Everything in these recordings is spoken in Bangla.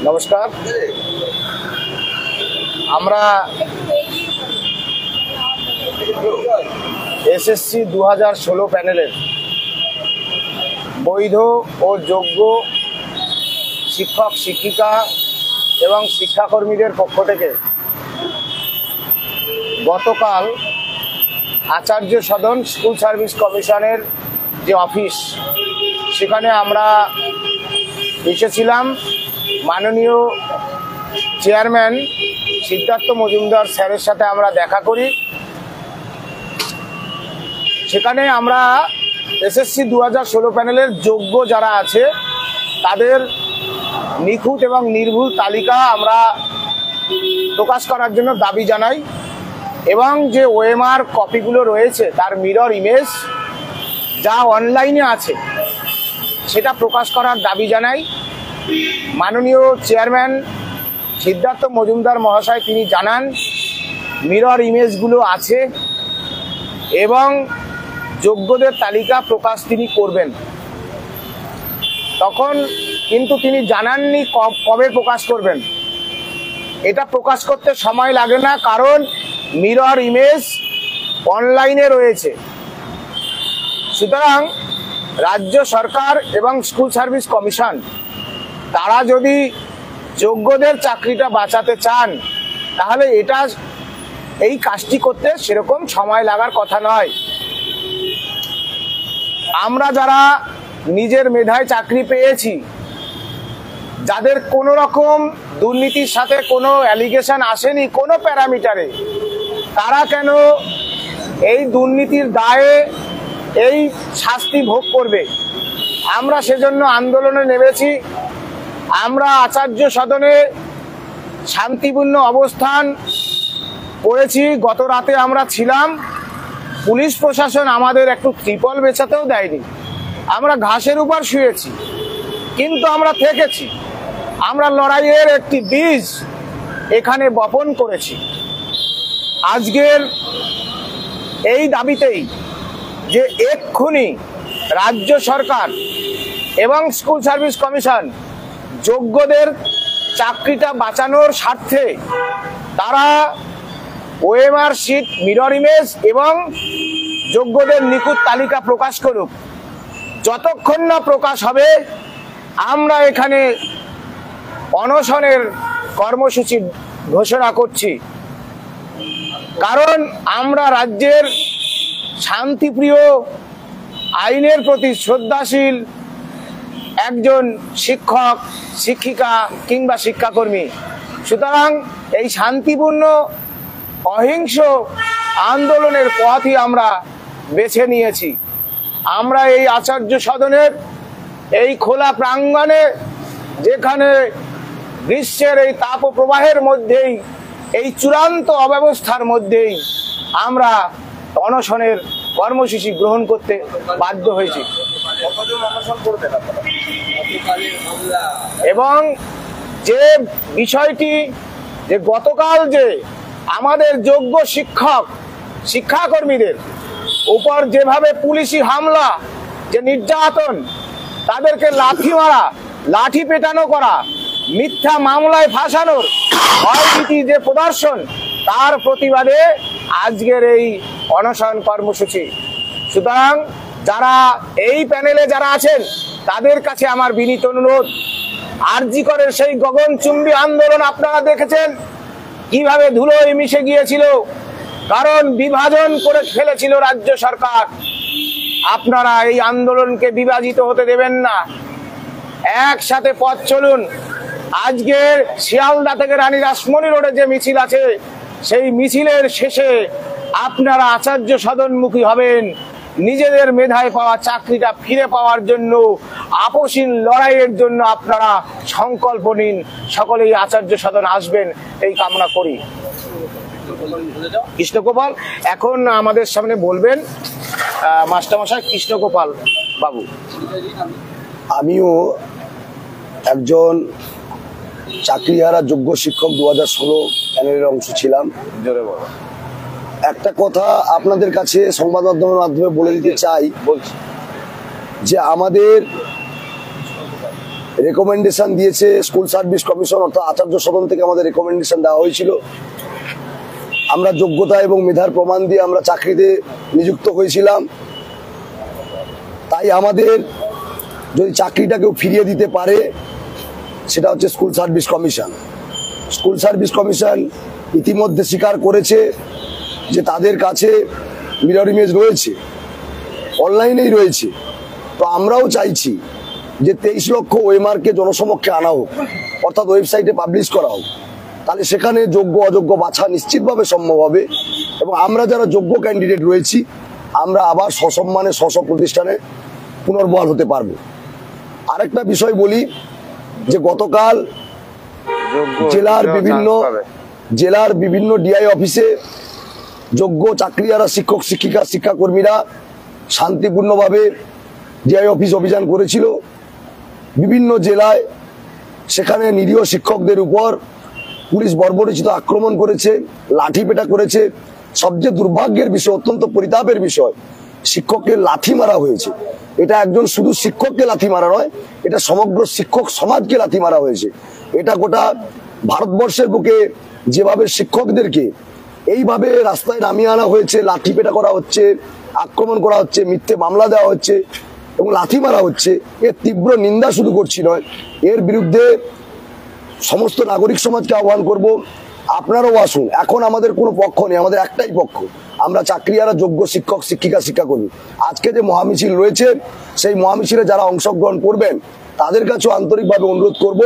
নমস্কার। আমরা এসএসসি 2016 প্যানেলের বৈধ ও যোগ্য শিক্ষক শিক্ষিকা এবং শিক্ষাকর্মীদের পক্ষ থেকে গতকাল আচার্য সদন স্কুল সার্ভিস কমিশনের যে অফিস, সেখানে আমরা এসেছিলাম। মাননীয় চেয়ারম্যান সিদ্ধার্থ মজুমদার স্যারের সাথে আমরা দেখা করি। সেখানে আমরা এসএসসি 2016 প্যানেলের যোগ্য যারা আছে তাদের নিখুঁত এবং নির্ভুল তালিকা আমরা প্রকাশ করার জন্য দাবি জানাই এবং যে ওএমআর কপিগুলো রয়েছে তার মিরর ইমেজ যা অনলাইনে আছে সেটা প্রকাশ করার দাবি জানাই। মাননীয় চেয়ারম্যান সিদ্ধার্থ মজুমদার মহাশয় তিনি জানান মিরর ইমেজগুলো আছে এবং যোগ্যদের তালিকা প্রকাশ তিনি করবেন। তখন কিন্তু তিনি জানাননি কবে প্রকাশ করবেন। এটা প্রকাশ করতে সময় লাগে না, কারণ মিরর ইমেজ অনলাইনে রয়েছে। সুতরাং রাজ্য সরকার এবং স্কুল সার্ভিস কমিশন তারা যদি যোগ্যদের চাকরিটা বাঁচাতে চান তাহলে এই কাজটি করতে সেরকম সময় লাগার কথা নয়। আমরা যারা নিজের মেধায় চাকরি পেয়েছি, যাদের কোনো রকম দুর্নীতির সাথে কোনো অ্যালিগেশন আসেনি কোনো প্যারামিটারে, তারা কেন এই দুর্নীতির দায়ে এই শাস্তি ভোগ করবে? আমরা সেজন্য আন্দোলনে নেমেছি। আমরা আচার্য সদনে শান্তিপূর্ণ অবস্থান করেছি। গত রাতে আমরা ছিলাম, পুলিশ প্রশাসন আমাদের একটু ত্রিপল বেছাতেও দেয়নি। আমরা ঘাসের উপর শুয়েছি, কিন্তু আমরা থেকেছি। আমরা লড়াইয়ের একটি বীজ এখানে বপন করেছি। আজকের এই দাবিতেই যে এক্ষুনি রাজ্য সরকার এবং স্কুল সার্ভিস কমিশন যোগ্যদের চাকরিটা বাঁচানোর স্বার্থে তারা ওএমআর শিট, মিরর ইমেজ এবং যোগ্যদের নিখুঁত তালিকা প্রকাশ করুক। যতক্ষণ না প্রকাশ হবে আমরা এখানে অনশনের কর্মসূচি ঘোষণা করছি। কারণ আমরা রাজ্যের শান্তিপ্রিয়, আইনের প্রতি শ্রদ্ধাশীল একজন শিক্ষক, শিক্ষিকা কিংবা শিক্ষাকর্মী। সুতরাং এই শান্তিপূর্ণ অহিংস আন্দোলনের পথই আমরা বেছে নিয়েছি। আমরা এই আচার্য সদনের এই খোলা প্রাঙ্গণে, যেখানে গ্রীষ্মের এই তাপপ্রবাহের মধ্যেই, এই চূড়ান্ত অব্যবস্থার মধ্যেই আমরা অনশনের কর্মসূচি গ্রহণ করতে বাধ্য হয়েছি। এবং যে বিষয়টি যে গতকাল যে আমাদের যোগ্য শিক্ষক শিক্ষাকর্মীদের উপর যেভাবে পুলিশি হামলা, যে নির্যাতন, তাদেরকে লাঠি মারা, লাঠি পেটানো করা, মিথ্যা মামলায় ফাঁসানোর ভয়ভীতি যে প্রদর্শন, তার প্রতিবাদে আজকের এই অনশন কর্মসূচি। সুতরাং যারা এই প্যানেলে যারা আছেন তাদের কাছে আমার বিনীত অনুরোধ, আরজি করের সেই গগনচুম্বী আন্দোলন আপনারা দেখেছেন কিভাবে ধুলোয় মিশে গিয়েছিল, কারণ বিভাজন করে ফেলেছিল রাজ্য সরকার। আপনারা এই আন্দোলনকে বিভাজিত হতে দেবেন না, একসাথে পথ চলুন। আজকে শিয়ালদা থেকে রানী রাসমণি রোডে যে মিছিল আছে, সেই মিছিলের শেষে আপনারা আচার্য সদনমুখী হবেন। নিজেদের মেধায় পাওয়া চাকরিটা ফিরে পাওয়ার জন্য, আপসীন লড়াইয়ের জন্য আপনারা সংকল্প নিন। সকলেই আচার্য সদন আসবেন এই কামনা করি। কৃষ্ণগোপাল এখন আমাদের সামনে বলবেন, মাস্টারমশাই কৃষ্ণগোপাল বাবু। আমিও একজন চাকরিহারা যোগ্য শিক্ষক 2016 প্যানেলের অংশ ছিলাম। একটা কথা আপনাদের কাছে সংবাদ মাধ্যমের মাধ্যমে বলে দিতে চাই, যে আমাদের রেকমেন্ডেশন দিয়েছে স্কুল সার্ভিস কমিশন, অর্থাৎ আচার্য সদন থেকে আমাদের রেকমেন্ডেশন দেওয়া হয়েছিল। আমরা যোগ্যতা এবং মেধার প্রমাণ দিয়ে আমরা চাকরিতে নিযুক্ত হয়েছিলাম। তাই আমাদের যদি চাকরিটা কেউ ফিরিয়ে দিতে পারে সেটা হচ্ছে school service commission. School service commission ইতিমধ্যে স্বীকার করেছে যে তাদের কাছে মিরর ইমেজ রয়েছে, অনলাইনেই রয়েছে। তো আমরাও চাইছি যে 23 লক্ষ ওয়েমারকে জনসমক্ষে আনা হোক, অর্থাৎ ওয়েবসাইটে পাবলিশ করা হোক। তাহলে সেখানে যোগ্য অযোগ্য বাছা নিশ্চিতভাবে সম্ভব হবে এবং আমরা যারা যোগ্য ক্যান্ডিডেট রয়েছি আমরা আবার সসম্মানে স্ব প্রতিষ্ঠানে পুনর্বহাল হতে পারবো। আরেকটা বিষয় বলি যে গতকাল জেলার বিভিন্ন ডিআই অফিসে যোগ্য চাকরিয়ারা, শিক্ষক শিক্ষিকা, শিক্ষাকর্মীরা শান্তিপূর্ণভাবে ডিআই অফিস অভিযান করেছিল। বিভিন্ন জেলায় সেখানে নিরীহ শিক্ষকদের উপর পুলিশ বর্বরোচিত আক্রমণ করেছে, লাঠিপেটা করেছে। সবচেয়ে দুর্ভাগ্যের বিষয়, অত্যন্ত পরিতাপের বিষয়, শিক্ষককে লাথি মারা হয়েছে। এটা একজন শুধু শিক্ষককে লাথি মারা নয়, এটা সমগ্র শিক্ষক সমাজকে লাথি মারা হয়েছে। এটা গোটা ভারতবর্ষের বুকে যেভাবে শিক্ষকদেরকে এইভাবে রাস্তায় নামিয়ে আনা হয়েছে, লাঠিপেটা করা হচ্ছে, আক্রমণ করা হচ্ছে, মিথ্যে মামলা দেওয়া হচ্ছে এবং লাথি মারা হচ্ছে, এর তীব্র নিন্দা শুধু করছি নয়, এর বিরুদ্ধে সমস্ত নাগরিক সমাজকে আহ্বান করব, আপনারাও আসুন। এখন আমাদের কোনো পক্ষ নেই, আমাদের একটাই পক্ষ, আমরা চাকরিয়ারা, যোগ্য শিক্ষক শিক্ষিকা, শিক্ষাকর্মী। আজকে যে মহামিছিল রয়েছে সেই মহামিছিলে যারা অংশগ্রহণ করবেন তাদের কাছেও আন্তরিকভাবে অনুরোধ করব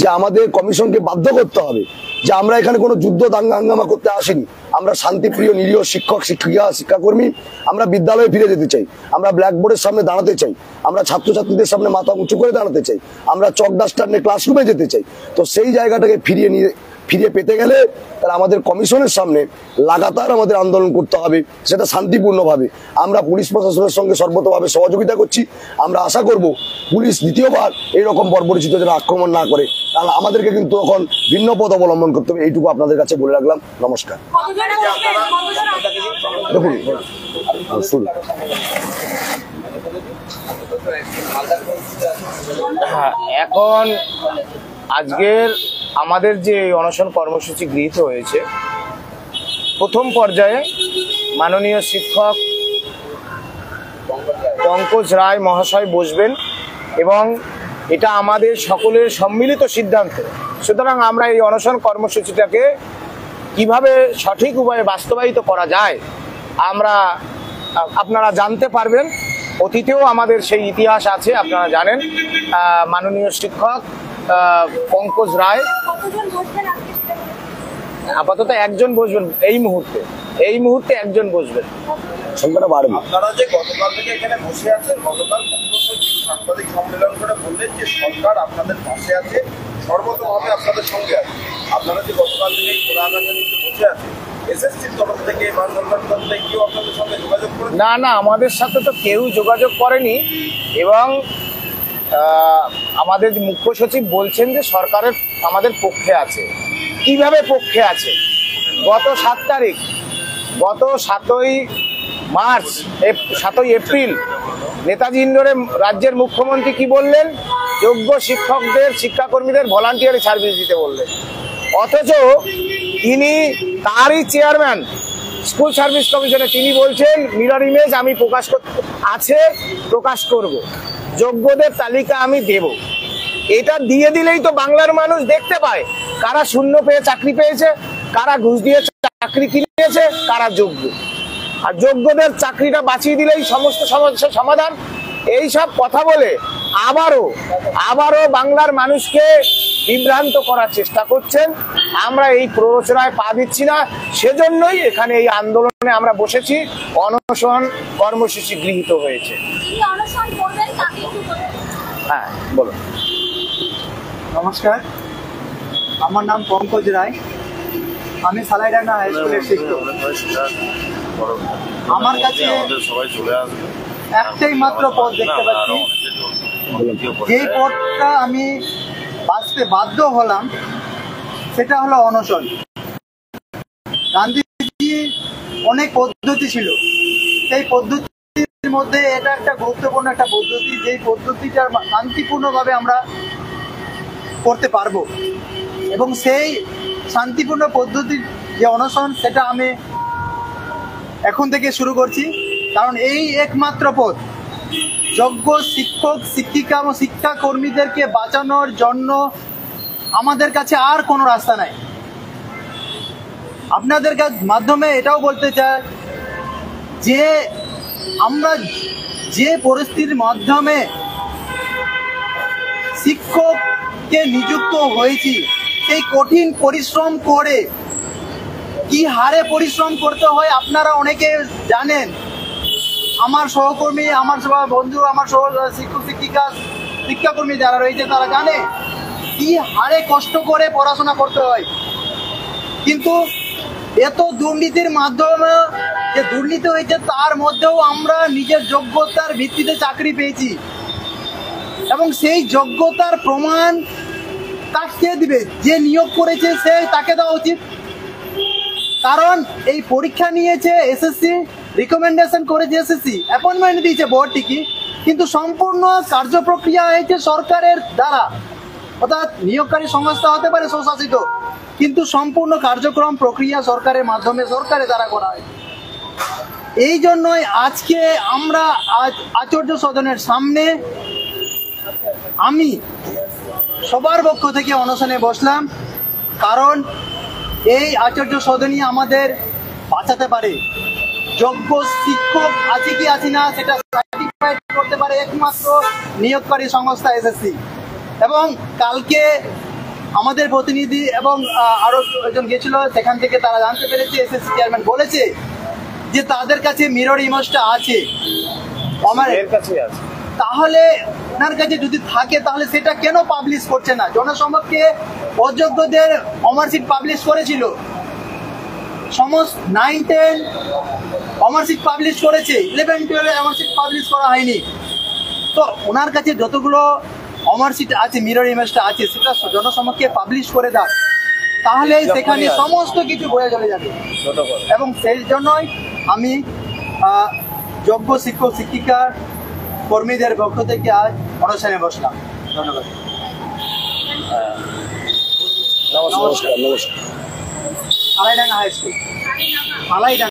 যে আমাদের কমিশনকে বাধ্য করতে হবে যে আমরা এখানে কোনো যুদ্ধ দাঙ্গা হাঙ্গামা করতে আসিনি। আমরা শান্তিপ্রিয় নিরীহ শিক্ষক শিক্ষিকা, শিক্ষাকর্মী। আমরা বিদ্যালয়ে ফিরে যেতে চাই, আমরা ব্ল্যাকবোর্ডের সামনে দাঁড়াতে চাই, আমরা ছাত্রছাত্রীদের সামনে মাথা উঁচু করে দাঁড়াতে চাই, আমরা চক ডাস্টার নিয়ে ক্লাসরুমে যেতে চাই। তো সেই জায়গাটাকে ফিরিয়ে পেতে গেলে তাহলে আমাদের কমিশনের সামনে লাগাতার আমাদের আন্দোলন করতে হবে, সেটা শান্তিপূর্ণভাবে। আমরা পুলিশ প্রশাসনের সঙ্গে সর্বতভাবে সহযোগিতা করছি। আমরা আশা করব পুলিশ দ্বিতীয়বার এইরকম বর্বরোচিত যেন আক্রমণ না করে, কারণ আমাদেরকে কিন্তু তখন ভিন্ন পথ অবলম্বন করতে হবে। এইটুকু আপনাদের কাছে বলে রাখলাম। নমস্কার। দেখুন, এখন আজকের আমাদের যে অনশন কর্মসূচি গৃহীত হয়েছে, প্রথম পর্যায়ে মাননীয় শিক্ষক পঙ্কজ রায় মহাশয় বসবেন এবং এটা আমাদের সকলের সম্মিলিত সিদ্ধান্ত। সুতরাং আমরা এই অনশন কর্মসূচিটাকে কিভাবে সঠিক উপায়ে বাস্তবায়িত করা যায় আপনারা জানতে পারবেন। অতীতেও আমাদের সেই ইতিহাস আছে, আপনারা জানেন। মাননীয় শিক্ষক পঙ্কজ রায় আপাতত একজন বসবেন, এই মুহূর্তে একজন বসবেন। সংখ্যাটা বাড়বে। আপনারা যে গতকাল থেকে এখানে বসে আছেন, গতকাল সাংবাদিক সম্মেলন করে বললেন যে সরকার আপনাদের পাশে আছে, সর্বতভাবে আপনাদের সঙ্গে আছে। আপনারা যে গতকাল থেকে খোলা আকাশের নিচে বসে আছেন, এসএসসির তরফ থেকে বা সরকার তরফ থেকে কেউ আপনাদের সঙ্গে যোগাযোগ করে? না, আমাদের সাথে তো কেউ যোগাযোগ করেনি। এবং আমাদের মুখ্য সচিব বলছেন যে সরকারের আমাদের পক্ষে আছে। কিভাবে পক্ষে আছে? গত 7 তারিখ, গত 7ই এপ্রিল নেতাজি ইন্ডোরে রাজ্যের মুখ্যমন্ত্রী কি বললেন? যোগ্য শিক্ষকদের, শিক্ষাকর্মীদের ভলান্টিয়ারি সার্ভিস দিতে বললেন। অথচ তিনি, তারই চেয়ারম্যান স্কুল সার্ভিস কমিশনে, তিনি বলছেন মিরর ইমেজ আমি প্রকাশ করব, যোগ্যদের তালিকা আমি দেব। এটা দিয়ে দিলেই তো বাংলার মানুষ দেখতে পায় কারা শূন্য পেয়ে চাকরি পেয়েছে, কারা ঘুষ দিয়ে চাকরি কিনেছে, কারা যোগ্য। আর যোগ্যদের চাকরিটা বাঁচিয়ে দিলেই সমস্ত সমস্যার সমাধান। এই সব কথা বলে আবারও বাংলার মানুষকে বিভ্রান্ত করার চেষ্টা করছেন। আমরা এই প্ররোচনায় পা দিচ্ছি না, সেজন্যই এখানে এই আন্দোলনে আমরা বসেছি, অনশন কর্মসূচি গৃহীত হয়েছে। হ্যাঁ, বলুন। নমস্কার, আমার নাম পঙ্কজ রায়, আমি সালাইডাঙ্গা হাই স্কুলের শিক্ষক। আমার কাছে একটাই মাত্র পথ দেখতে পাচ্ছি, যেই পথটা আমি বাঁচতে বাধ্য হলাম সেটা হলো অনশন। গান্ধীজি অনেক পদ্ধতি ছিল, সেই পদ্ধতির মধ্যে এটা একটা গুরুত্বপূর্ণ একটা পদ্ধতি, যেই পদ্ধতিটা শান্তিপূর্ণভাবে আমরা করতে পারবো এবং সেই শান্তিপূর্ণ পদ্ধতির যে অনশন সেটা আমি এখন থেকে শুরু করছি, কারণ এই একমাত্র পথ যোগ্য শিক্ষক শিক্ষিকা এবং শিক্ষাকর্মীদেরকে বাঁচানোর জন্য। আমাদের কাছে আর কোনো রাস্তা নাই। আপনাদের মাধ্যমে এটাও বলতে চাই যে আমরা যে পরিস্থিতির মাধ্যমে শিক্ষককে নিযুক্ত হয়েছি, সেই কঠিন পরিশ্রম করে কি হারে পরিশ্রম করতে হয় আপনারা অনেকে জানেন। আমার সহকর্মী, আমার বন্ধু, আমার শিক্ষক শিক্ষিকা শিক্ষাকর্মী যারা রয়েছে তারা জানে কি হারে কষ্ট করে পড়াশোনা করতে হয়। কিন্তু এত দুর্নীতির মাধ্যমে যে দুর্নীতি হয়েছে তার মধ্যেও আমরা নিজের যোগ্যতার ভিত্তিতে চাকরি পেয়েছি এবং সেই যোগ্যতার প্রমাণ কাকে দিবে? যে নিয়োগ করেছে সে তাকে দেওয়া উচিত। কারণ এই পরীক্ষা নিয়েছে এসএসসি, রিকমেন্ডেশন করেছে এসএসসি, অ্যাপয়েন্টমেন্ট দিয়েছে বোর্ড ঠিকই, কিন্তু সম্পূর্ণ কার্যপ্রক্রিয়া হয়েছে সরকারের দ্বারা, অর্থাৎ নিয়োগকারী সংস্থা হতে পারে স্বশাসিত, কিন্তু সম্পূর্ণ কার্যক্রম প্রক্রিয়া সরকারের মাধ্যমে সরকারের দ্বারা করা হয়। এই জন্যই আজকে আমরা আচার্য সদনের সামনে আমি সবার পক্ষ থেকে অনশনে বসলাম, কারণ এই আচার্য সদনই আমাদের বাঁচাতে পারে। যোগ্য শিক্ষক আছে কি আছে না সেটা সার্টিফাইড করতে পারে একমাত্র নিয়োগকারী সংস্থা এসএসসি। এবং কালকে আমাদের প্রতিনিধি এবং আরো একজন গেছিল, সেখান থেকে তারা জানতে পেরেছে এসএসসি চেয়ারম্যান বলেছে যে তাদের কাছে মিরর ইমেজটা আছে, আমার কাছে আছে। তাহলে ওনার কাছে যদি থাকে তাহলে সেটা কেন পাবলিশ করছে না? জনসমক্ষে অযোগ্যদের অমার্কশিট পাবলিশ করেছিল, সমস্ত 9-10 অমার্কশিট পাবলিশ করেছে, 11-12 অমার্কশিট পাবলিশ করা হয়নি। তো ওনার কাছে যতগুলো অমার্কশিট আছে, মিরর ইমেজটা আছে, সেটা জনসমক্ষে পাবলিশ করে দাও, তাহলে সেখানে সমস্ত কিছু বয়ে চলে যাবে। এবং সেই জন্যই আমি যোগ্য শিক্ষক শিক্ষিকা কর্মীদের পক্ষ থেকে আজ অনশনে বসলাম। ধন্যবাদ। নমস্কার। আলাইডাঙ্গা হাই স্কুল, আলাইডাঙ্গা।